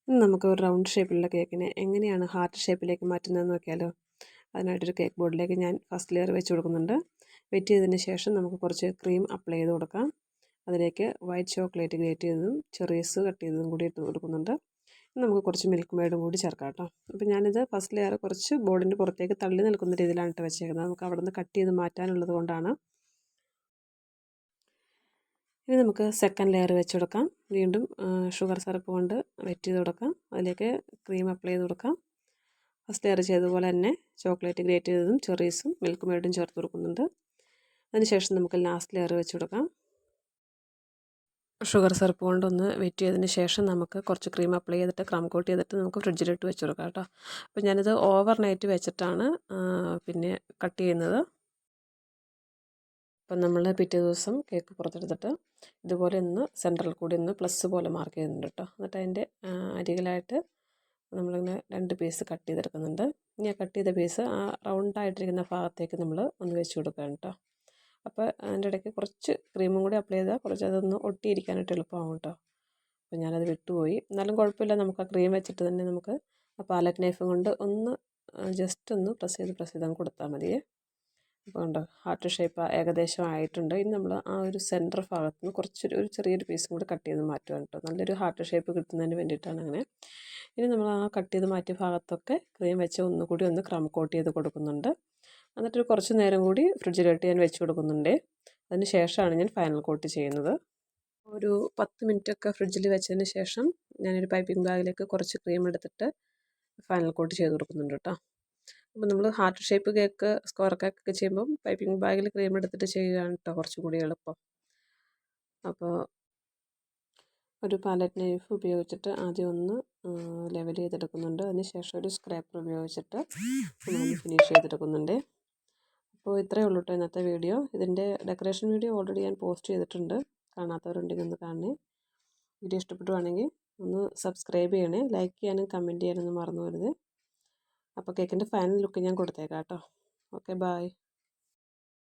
ഇന്ന് നമുക്ക് ഒരു റൗണ്ട് ഷേപ്പിലുള്ള കേക്കിനെ എങ്ങനെയാണ് ഹാർട്ട് ഷേപ്പിലേക്ക് മാറ്റുന്നതെന്ന് നോക്കിയാലോ. അതിനായിട്ടൊരു കേക്ക് ബോർഡിലേക്ക് ഞാൻ ഫസ്റ്റ് ലെയർ വെച്ച് കൊടുക്കുന്നുണ്ട്. വെറ്റ് ചെയ്തതിന് ശേഷം നമുക്ക് കുറച്ച് ക്രീം അപ്ലൈ ചെയ്ത് കൊടുക്കാം. അതിലേക്ക് വൈറ്റ് ചോക്ലേറ്റ് ഗ്രേറ്റ് ചെയ്തതും ചെറീസ് കട്ട് ചെയ്തതും കൂടി ഇട്ട് കൊടുക്കുന്നുണ്ട്. നമുക്ക് കുറച്ച് മിൽക്ക് മെയ്ഡും കൂടി ചേർക്കാം കേട്ടോ. അപ്പോൾ ഞാനിത് ഫസ്റ്റ് ലെയർ കുറച്ച് ബോർഡിൻ്റെ പുറത്തേക്ക് തള്ളി നിൽക്കുന്ന രീതിയിലാണ് ഇട്ട് വെച്ചേക്കുന്നത്. നമുക്ക് അവിടെ നിന്ന് കട്ട് ചെയ്ത് മാറ്റാനുള്ളത് കൊണ്ടാണ്. ഇനി നമുക്ക് സെക്കൻഡ് ലെയർ വെച്ച് കൊടുക്കാം. വീണ്ടും ഷുഗർ സിറപ്പ് കൊണ്ട് വെറ്റ് ചെയ്ത് കൊടുക്കാം. അതിലേക്ക് ക്രീം അപ്ലൈ ചെയ്ത് കൊടുക്കാം. ഫസ്റ്റ് ലെയർ ചെയ്തതുപോലെ തന്നെ ചോക്ലേറ്റ് ഗ്രേറ്റ് ചെയ്തതും ചെറീസും മിൽക്ക് മെയ്ഡും ചേർത്ത് കൊടുക്കുന്നുണ്ട്. അതിനുശേഷം നമുക്ക് ലാസ്റ്റ് ലെയർ വെച്ച് കൊടുക്കാം. ഷുഗർ സിറപ്പ് കൊണ്ടൊന്ന് വെറ്റ് ചെയ്തതിന് ശേഷം നമുക്ക് കുറച്ച് ക്രീം അപ്ലൈ ചെയ്തിട്ട് ക്രം കോട്ട് ചെയ്തിട്ട് നമുക്ക് ഫ്രിഡ്ജിലിട്ട് വെച്ച് കൊടുക്കാം കേട്ടോ. അപ്പോൾ ഞാനിത് ഓവർ നൈറ്റ് വെച്ചിട്ടാണ് പിന്നെ കട്ട് ചെയ്യുന്നത്. അപ്പം നമ്മൾ പിറ്റേ ദിവസം കേക്ക് പുറത്തെടുത്തിട്ട് ഇതുപോലെ ഒന്ന് സെൻറ്ററിൽ കൂടി ഒന്ന് പ്ലസ് പോലെ മാർക്ക് ചെയ്യുന്നുണ്ട് കേട്ടോ. എന്നിട്ട് അതിൻ്റെ അരികിലായിട്ട് നമ്മളിങ്ങനെ 2 പീസ് കട്ട് ചെയ്തെടുക്കുന്നുണ്ട്. ഇനി ആ കട്ട് ചെയ്ത പീസ് ആ റൗണ്ടായിട്ടിരിക്കുന്ന ഭാഗത്തേക്ക് നമ്മൾ ഒന്ന് വെച്ച് കൊടുക്കുകയാണ് കേട്ടോ. അപ്പോൾ അതിൻ്റെ ഇടയ്ക്ക് കുറച്ച് ക്രീമും കൂടി അപ്ലൈ ചെയ്താൽ കുറച്ച് അതൊന്ന് ഒട്ടിയിരിക്കാനായിട്ട് എളുപ്പമാകും കേട്ടോ. അപ്പോൾ ഞാനത് വിട്ടുപോയി. എന്നാലും കുഴപ്പമില്ല, നമുക്ക് ആ ക്രീം വെച്ചിട്ട് തന്നെ നമുക്ക് ആ പാലറ്റ് നൈഫും കൊണ്ട് ഒന്ന് ജസ്റ്റ് ഒന്ന് പ്രസ് ചെയ്ത് അങ്ങ് കൊടുത്താൽ മതിയേ. അപ്പോൾ ഉണ്ട് ഹാർട്ട് ഷേപ്പ് ഏകദേശം ആയിട്ടുണ്ട്. ഇനി നമ്മൾ ആ ഒരു സെൻറ്റർ ഭാഗത്ത് നിന്ന് ഒരു ചെറിയൊരു പീസും കൂടി കട്ട് ചെയ്ത് മാറ്റുകയാണ് കേട്ടോ. നല്ലൊരു ഹാർട്ട് ഷേപ്പ് കിട്ടുന്നതിന് വേണ്ടിയിട്ടാണ് അങ്ങനെ. ഇനി നമ്മൾ ആ കട്ട് ചെയ്ത് മാറ്റിയ ഭാഗത്തൊക്കെ ക്രീം വെച്ച് ഒന്നുകൂടി ഒന്ന് ക്രം കോട്ട് ചെയ്ത് കൊടുക്കുന്നുണ്ട്. എന്നിട്ട് കുറച്ച് നേരം കൂടി ഫ്രിഡ്ജിലോട്ട് ഞാൻ വെച്ച് കൊടുക്കുന്നുണ്ട്. അതിന് ശേഷമാണ് ഞാൻ ഫൈനൽ കോട്ട് ചെയ്യുന്നത്. ഒരു 10 മിനിറ്റൊക്കെ ഫ്രിഡ്ജിൽ വെച്ചതിന് ശേഷം ഞാനൊരു പൈപ്പിംഗ് ബാഗിലേക്ക് കുറച്ച് ക്രീം എടുത്തിട്ട് ഫൈനൽ കോട്ട് ചെയ്ത് കൊടുക്കുന്നുണ്ട് കേട്ടോ. അപ്പോൾ നമ്മൾ ഹാർട്ട് ഷേപ്പ് കേക്ക് സ്ക്വയർ കേക്കൊക്കെ ചെയ്യുമ്പം പൈപ്പിംഗ് ബാഗിൽ ക്രീം എടുത്തിട്ട് ചെയ്യുകയാണ് കേട്ടോ കുറച്ചും കൂടി എളുപ്പം. അപ്പോൾ ഒരു പാലറ്റ് നൈഫ് ഉപയോഗിച്ചിട്ട് ആദ്യം ഒന്ന് ലെവൽ ചെയ്തെടുക്കുന്നുണ്ട്. അതിന് ശേഷം ഒരു സ്ക്രാപ്പർ ഉപയോഗിച്ചിട്ട് നമ്മളൊന്ന് ഫിനിഷ് ചെയ്തെടുക്കുന്നുണ്ട്. അപ്പോൾ ഇത്രയേ ഉള്ളൂ കേട്ടോ ഇന്നത്തെ വീഡിയോ. ഇതിൻ്റെ ഡെക്കറേഷൻ വീഡിയോ ഓൾറെഡി ഞാൻ പോസ്റ്റ് ചെയ്തിട്ടുണ്ട്. കാണാത്തവരുണ്ടെങ്കിൽ ഒന്ന് കാണണേ. വീഡിയോ ഇഷ്ടപ്പെടുവാണെങ്കിൽ ഒന്ന് സബ്സ്ക്രൈബ് ചെയ്യണേ. ലൈക്ക് ചെയ്യാനും കമൻറ്റ് ചെയ്യാനൊന്നും മറന്നു പോകരുത്. അപ്പോൾ കേക്കിൻ്റെ ഫൈനൽ ലുക്ക് ഞാൻ കൊടുത്തേക്കാം കേട്ടോ. Okay, by.